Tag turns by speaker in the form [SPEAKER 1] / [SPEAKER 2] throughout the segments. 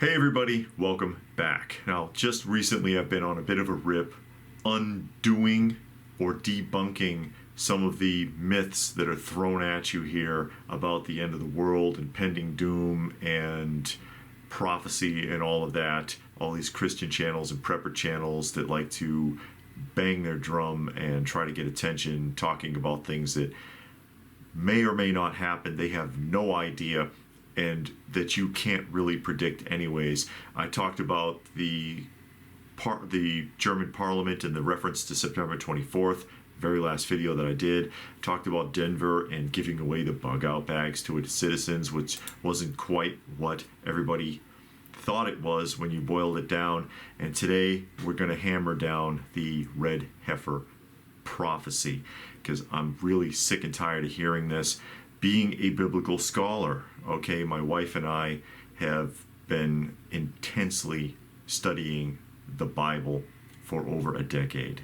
[SPEAKER 1] Hey everybody, welcome back. Now, just recently I've been on a bit of a rip undoing or debunking some of the myths that are thrown at you here about the end of the world and pending doom and prophecy and all of that. All these Christian channels and prepper channels that like to bang their drum and try to get attention talking about things that may or may not happen. They have no idea, and that you can't really predict anyways. I talked about the German parliament and the reference to September 24th, very last video that I did. Talked about Denver and giving away the bug out bags to its citizens, which wasn't quite what everybody thought it was when you boiled it down. And today we're going to hammer down the Red Heffer Prophecy, because I'm really sick and tired of hearing this. Being a biblical scholar, okay, my wife and I have been intensely studying the Bible for over a decade.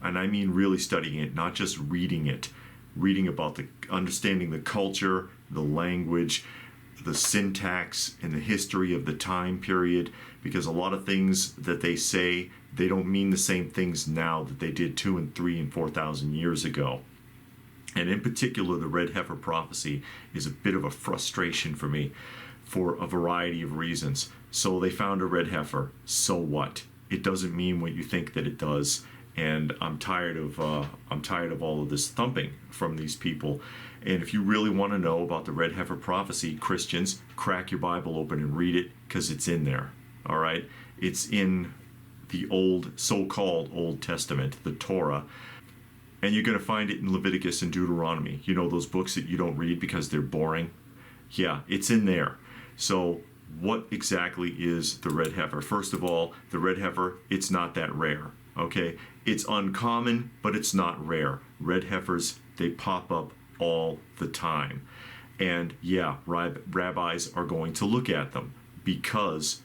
[SPEAKER 1] And I mean really studying it, not just reading it. Reading about understanding the culture, the language, the syntax, and the history of the time period, because a lot of things that they say, they don't mean the same things now that they did 2,000 and 3,000 and 4,000 years ago. And in particular, the Red Heifer Prophecy is a bit of a frustration for me for a variety of reasons. So they found a red heifer. So what? It doesn't mean what you think that it does. And I'm tired of all of this thumping from these people. And if you really want to know about the Red Heifer Prophecy, Christians, crack your Bible open and read it, because it's in there. All right? It's in the so-called Old Testament, the Torah. And you're going to find it in Leviticus and Deuteronomy. You know, those books that you don't read because they're boring? Yeah, it's in there. So what exactly is the red heifer? First of all, the red heifer, it's not that rare, okay? It's uncommon, but it's not rare. Red heifers, they pop up all the time. And yeah, rabbis are going to look at them because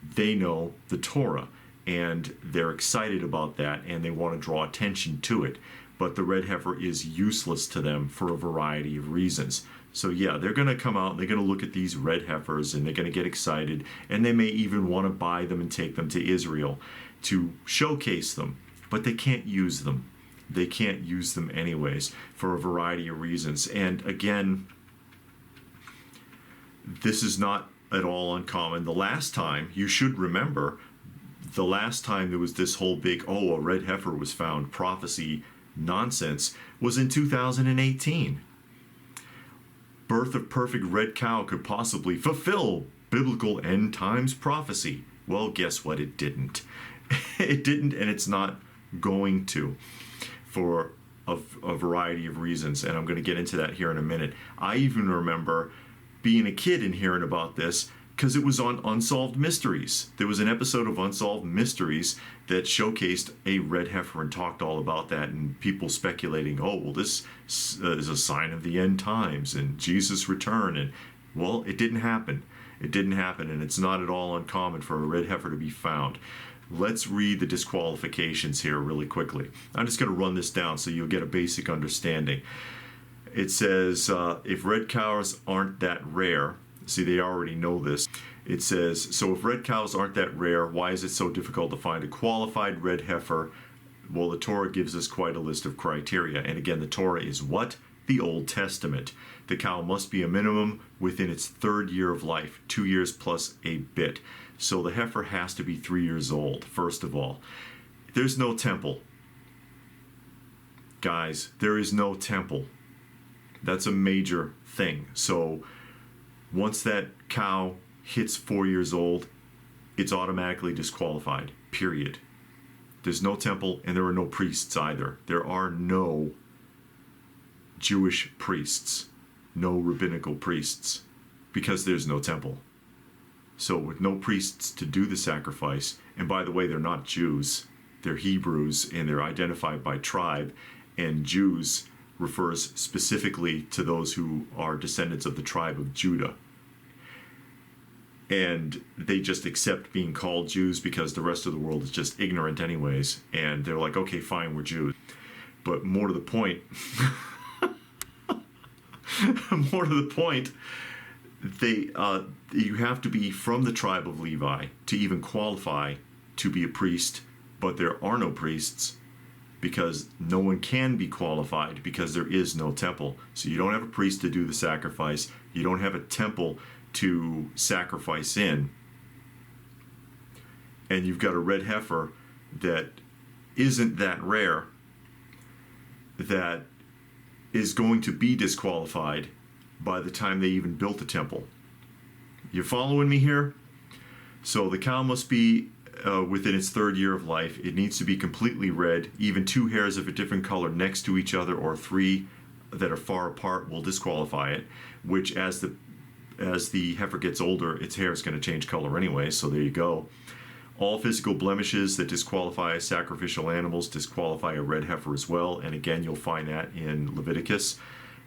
[SPEAKER 1] they know the Torah and they're excited about that and they want to draw attention to it. But the red heifer is useless to them for a variety of reasons. So yeah, they're going to come out and they're going to look at these red heifers and they're going to get excited, and they may even want to buy them and take them to Israel to showcase them, but they can't use them. They can't use them anyways for a variety of reasons. And again, this is not at all uncommon. The last time, you should remember, the last time there was this whole big, a red heifer was found prophecy nonsense was in 2018. Birth of perfect red cow could possibly fulfill biblical end times prophecy. Well, guess what? It didn't. It didn't, and it's not going to, for a variety of reasons, and I'm going to get into that here in a minute. I even remember being a kid and hearing about this because it was on Unsolved Mysteries. There was an episode of Unsolved Mysteries that showcased a red heifer and talked all about that, and people speculating, this is a sign of the end times and Jesus' return. And well, it didn't happen. It didn't happen, and it's not at all uncommon for a red heifer to be found. Let's read the disqualifications here really quickly. I'm just going to run this down so you'll get a basic understanding. It says, if red cows aren't that rare, see, they already know this. It says, so if red cows aren't that rare, why is it so difficult to find a qualified red heifer? Well, the Torah gives us quite a list of criteria. And again, the Torah is what? The Old Testament. The cow must be a minimum within its third year of life, 2 years plus a bit. So the heifer has to be 3 years old, first of all. There's no temple. Guys, there is no temple. That's a major thing. So once that cow hits 4 years old, it's automatically disqualified, period. There's no temple, and there are no priests either. There are no Jewish priests, no rabbinical priests, because there's no temple. So with no priests to do the sacrifice, and by the way, they're not Jews, they're Hebrews, and they're identified by tribe, and Jews refers specifically to those who are descendants of the tribe of Judah. And they just accept being called Jews because the rest of the world is just ignorant anyways. And they're like, okay, fine, we're Jews. But more to the point, you have to be from the tribe of Levi to even qualify to be a priest, but there are no priests because no one can be qualified because there is no temple. So you don't have a priest to do the sacrifice. You don't have a temple to sacrifice in. And you've got a red heifer that isn't that rare, that is going to be disqualified by the time they even built the temple. You following me here? So the cow must be within its third year of life. It needs to be completely red. Even two hairs of a different color next to each other or three that are far apart will disqualify it, which as the heifer gets older, its hair is going to change color anyway, so there you go. All physical blemishes that disqualify sacrificial animals disqualify a red heifer as well, and again, you'll find that in Leviticus.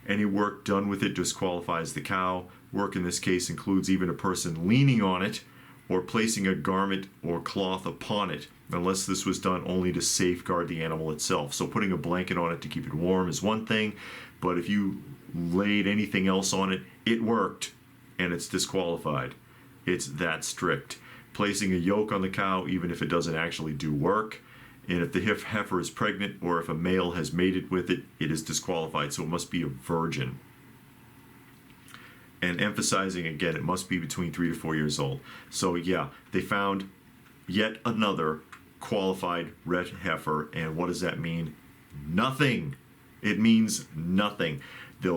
[SPEAKER 1] Any work done with it disqualifies the cow. Work in this case includes even a person leaning on it or placing a garment or cloth upon it, unless this was done only to safeguard the animal itself. So putting a blanket on it to keep it warm is one thing, but if you laid anything else on it, it worked, and it's disqualified. It's that strict. Placing a yoke on the cow, even if it doesn't actually do work, and if the heifer is pregnant or if a male has mated with it, it is disqualified. So it must be a virgin. And emphasizing again, it must be between 3 to 4 years old. So yeah, they found yet another qualified red heifer. And what does that mean? Nothing. It means nothing. They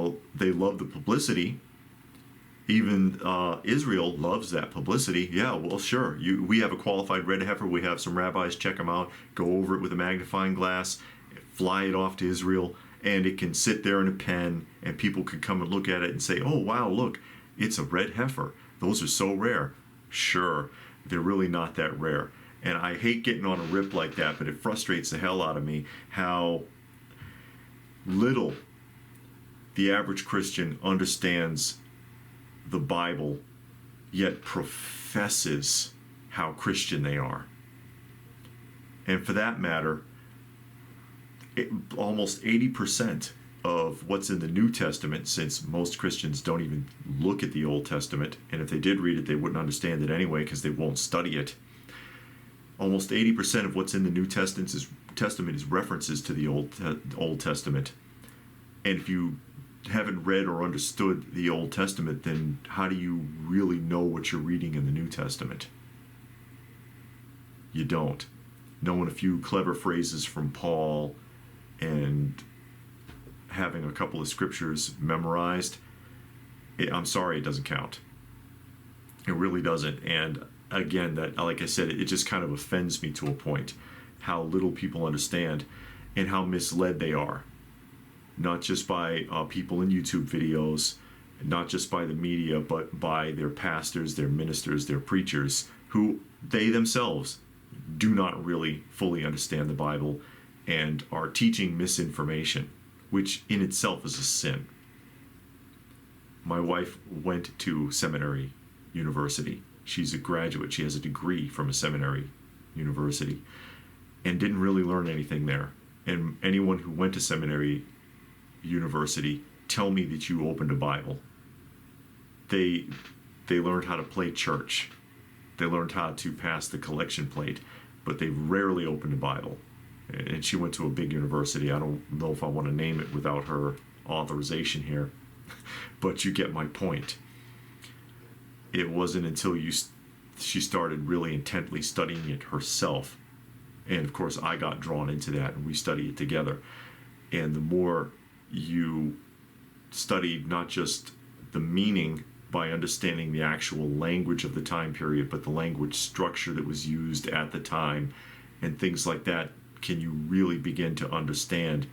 [SPEAKER 1] love the publicity. Even Israel loves that publicity. Yeah, well, sure. We have a qualified red heifer. We have some rabbis check them out, go over it with a magnifying glass, fly it off to Israel, and it can sit there in a pen, and people can come and look at it and say, oh, wow, look, it's a red heifer. Those are so rare. Sure, they're really not that rare. And I hate getting on a rip like that, but it frustrates the hell out of me how little the average Christian understands the Bible, yet professes how Christian they are. And for that matter, almost 80% of what's in the New Testament, since most Christians don't even look at the Old Testament, and if they did read it, they wouldn't understand it anyway because they won't study it. Almost 80% of what's in the New Testament is references to the Old Testament. And if you haven't read or understood the Old Testament, then how do you really know what you're reading in the New Testament? You don't. Knowing a few clever phrases from Paul and having a couple of scriptures memorized, I'm sorry, it doesn't count. It really doesn't. And again, that, like I said, it just kind of offends me to a point how little people understand and how misled they are. Not just by people in YouTube videos, not just by the media, but by their pastors, their ministers, their preachers, who they themselves do not really fully understand the Bible and are teaching misinformation, which in itself is a sin. My wife went to seminary university. She's a graduate. She has a degree from a seminary university and didn't really learn anything there. And anyone who went to seminary university, tell me that you opened a Bible. They learned how to play church. They learned how to pass the collection plate, but they rarely opened a Bible. And she went to a big university. I don't know if I want to name it without her authorization here, but you get my point. It wasn't until she started really intently studying it herself, and of course I got drawn into that, and we studied it together. And the more you studied not just the meaning by understanding the actual language of the time period, but the language structure that was used at the time and things like that, can you really begin to understand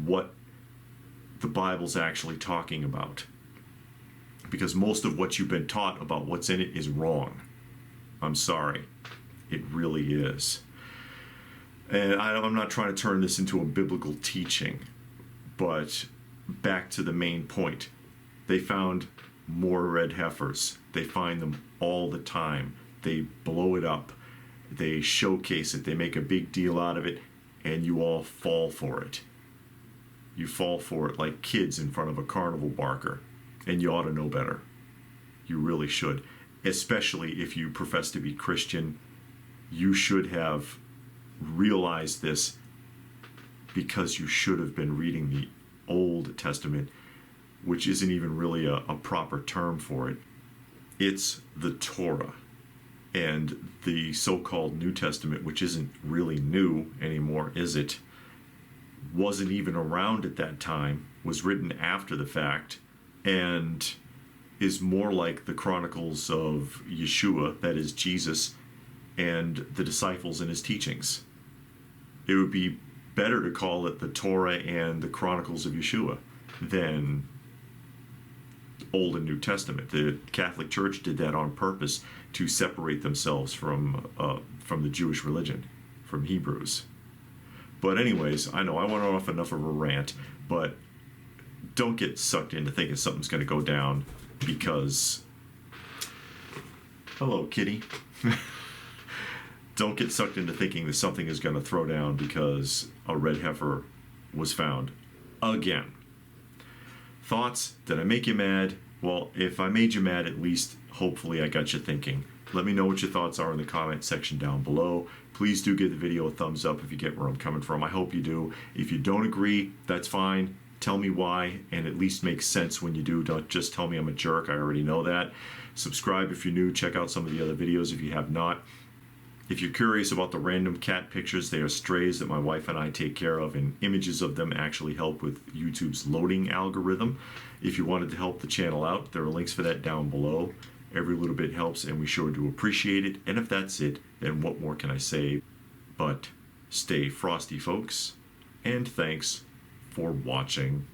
[SPEAKER 1] what the Bible's actually talking about. Because most of what you've been taught about what's in it is wrong. I'm sorry. It really is. And I'm not trying to turn this into a biblical teaching, but back to the main point. They found more red heifers. They find them all the time. They blow it up. They showcase it. They make a big deal out of it, and you all fall for it. You fall for it like kids in front of a carnival barker, and you ought to know better. You really should. Especially if you profess to be Christian. You should have realized this because you should have been reading the Old Testament, which isn't even really a proper term for it. It's the Torah. And the so-called New Testament, which isn't really new anymore, is it? Wasn't even around at that time, was written after the fact, and is more like the chronicles of Yeshua, that is Jesus, and the disciples and his teachings. It would be better to call it the Torah and the chronicles of Yeshua than Old and New Testament. The Catholic Church did that on purpose to separate themselves from the Jewish religion, from Hebrews. But anyways, I know I went off enough of a rant, but don't get sucked into thinking something's going to go down because... Hello, kitty. Don't get sucked into thinking that something is going to throw down because a red heifer was found again. Thoughts? Did I make you mad? Well, if I made you mad, at least hopefully I got you thinking. Let me know what your thoughts are in the comment section down below. Please do give the video a thumbs up if you get where I'm coming from. I hope you do. If you don't agree, that's fine. Tell me why, and at least make sense when you do. Don't just tell me I'm a jerk. I already know that. Subscribe if you're new. Check out some of the other videos if you have not. If you're curious about the random cat pictures, they are strays that my wife and I take care of, and images of them actually help with YouTube's loading algorithm. If you wanted to help the channel out, there are links for that down below. Every little bit helps, and we sure do appreciate it. And if that's it, then what more can I say? But stay frosty, folks, and thanks for watching.